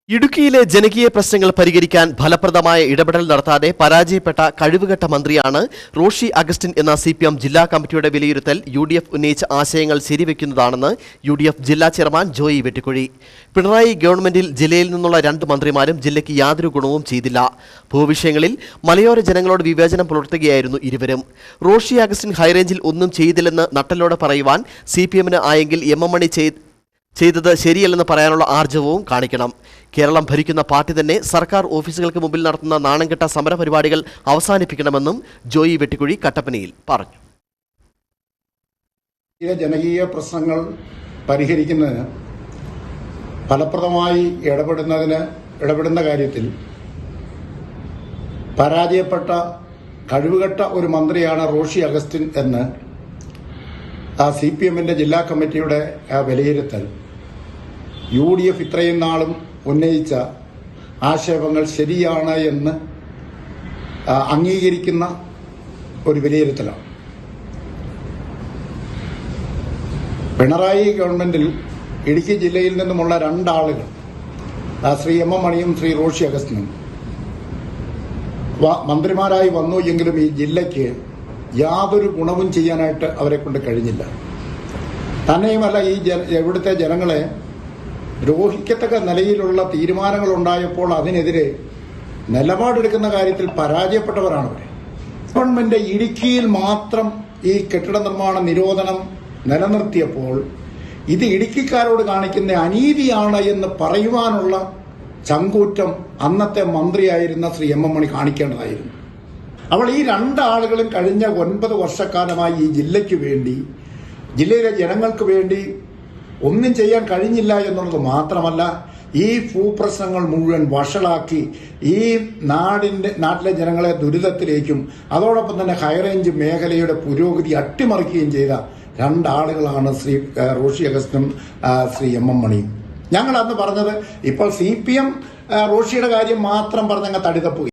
ഇടുക്കിയിലെ ജനകീയ പ്രശ്നങ്ങൾ പരിഹരിക്കാൻ ഫലപ്രദമായ ഇടപെടൽ നടത്താതെ പരാജയപ്പെട്ട കഴിവുകെട്ട മന്ത്രിയാണ് റോഷി അഗസ്റ്റിൻ എന്ന CPM ജില്ലാ കമ്മിറ്റിയുടെ വിലയിരുത്തൽ. UDF ഉന്നയിച്ച ആശയങ്ങൾ ശരിവെക്കുന്നതാണെന്ന് UDF ജില്ലാ ചെയർമാൻ ജോയി വെട്ടിക്കുഴി. പിണറായി ഗവൺമെന്റിൽ ജില്ലയിൽ നിന്നുള്ള 2 മന്ത്രിമാരും ജില്ലയ്ക്ക് യാതൊരു ഗുണവും ചെയ്തില്ല. ഭൂവിഷയങ്ങളിൽ മലയോര ജനങ്ങളോട് വിവേചനം പുലർത്തുകയായിരുന്നു ഇരുവരും. റോഷി അഗസ്റ്റിൻ ഹൈറേഞ്ചിൽ ഒന്നും ചെയ്തില്ലെന്ന് നട്ടലോടെ പറയുവാൻ CPMന് ആയെങ്കിൽ MM മണി ചെയ്തത് ശരിയല്ലെന്ന് പറയാനുള്ള ആർജവവും കാണിക്കണം. കേരളം ഭരിക്കുന്ന പാർട്ടി തന്നെ സർക്കാർ ഓഫീസുകൾക്ക് മുമ്പിൽ നടത്തുന്ന നാണംകെട്ട സമരപരിപാടികൾ അവസാനിപ്പിക്കണമെന്നും ജോയി വെട്ടിക്കുഴി കട്ടപ്പനയിൽ പറഞ്ഞു. ജനകീയ പ്രശ്നങ്ങൾ പരിഹരിക്കുന്നതിന് ഫലപ്രദമായി ഇടപെടുന്ന കാര്യത്തിൽ പരാജയപ്പെട്ട കഴിവുകെട്ട ഒരു മന്ത്രിയാണ് റോഷി അഗസ്റ്റിൻ എന്ന് CPMന്റെ ജില്ലാ കമ്മിറ്റിയുടെ വിലയിരുത്തൽ. UDF ഇത്രയും നാളും ഉന്നയിച്ച ആക്ഷേപങ്ങൾ ശരിയാണ് എന്ന് അംഗീകരിക്കുന്ന ഒരു വിലയിരുത്തലാണ്. പിണറായി ഗവൺമെന്റിൽ ഇടുക്കി ജില്ലയിൽ നിന്നുമുള്ള 2 ആളുകൾ, ശ്രീ MM മണിയും ശ്രീ റോഷി അഗസ്റ്റിനും മന്ത്രിമാരായി വന്നു എങ്കിലും ഈ ജില്ലയ്ക്ക് യാതൊരു ഗുണവും ചെയ്യാനായിട്ട് അവരെ കൊണ്ട് കഴിഞ്ഞില്ല. തന്നെയുമല്ല, ഇവിടുത്തെ ജനങ്ങളെ ദ്രോഹിക്കത്തക്ക നിലയിലുള്ള തീരുമാനങ്ങൾ ഉണ്ടായപ്പോൾ അതിനെതിരെ നിലപാടെടുക്കുന്ന കാര്യത്തിൽ പരാജയപ്പെട്ടവരാണ് അവർ. ഗവൺമെന്റ് ഇടുക്കിയിൽ മാത്രം ഈ കെട്ടിട നിർമ്മാണ നിരോധനം നിലനിർത്തിയപ്പോൾ ഇത് ഇടുക്കിക്കാരോട് കാണിക്കുന്ന അനീതിയാണ് എന്ന് പറയുവാനുള്ള ചങ്കൂറ്റം അന്നത്തെ മന്ത്രിയായിരുന്ന ശ്രീ MM മണി കാണിക്കേണ്ടതായിരുന്നു. അവൾ ഈ 2 ആളുകളും കഴിഞ്ഞ 9 വർഷക്കാലമായി ഈ ജില്ലയ്ക്ക് വേണ്ടി, ജില്ലയിലെ ജനങ്ങൾക്ക് വേണ്ടി ഒന്നും ചെയ്യാൻ കഴിഞ്ഞില്ല എന്നുള്ളത് മാത്രമല്ല, ഈ ഭൂപ്രശ്നങ്ങൾ മുഴുവൻ വഷളാക്കി ഈ നാട്ടിലെ ജനങ്ങളെ ദുരിതത്തിലേക്കും അതോടൊപ്പം തന്നെ ഹൈറേഞ്ച് മേഖലയുടെ പുരോഗതി അട്ടിമറിക്കുകയും ചെയ്ത 2 ആളുകളാണ് ശ്രീ റോഷി അഗസ്റ്റിനും ശ്രീ MM മണിയും. ഞങ്ങൾ അന്ന് പറഞ്ഞത്, ഇപ്പോൾ CPM റോഷിയുടെ കാര്യം മാത്രം പറഞ്ഞങ്ങ് തടിതപ്പുകയാണ്.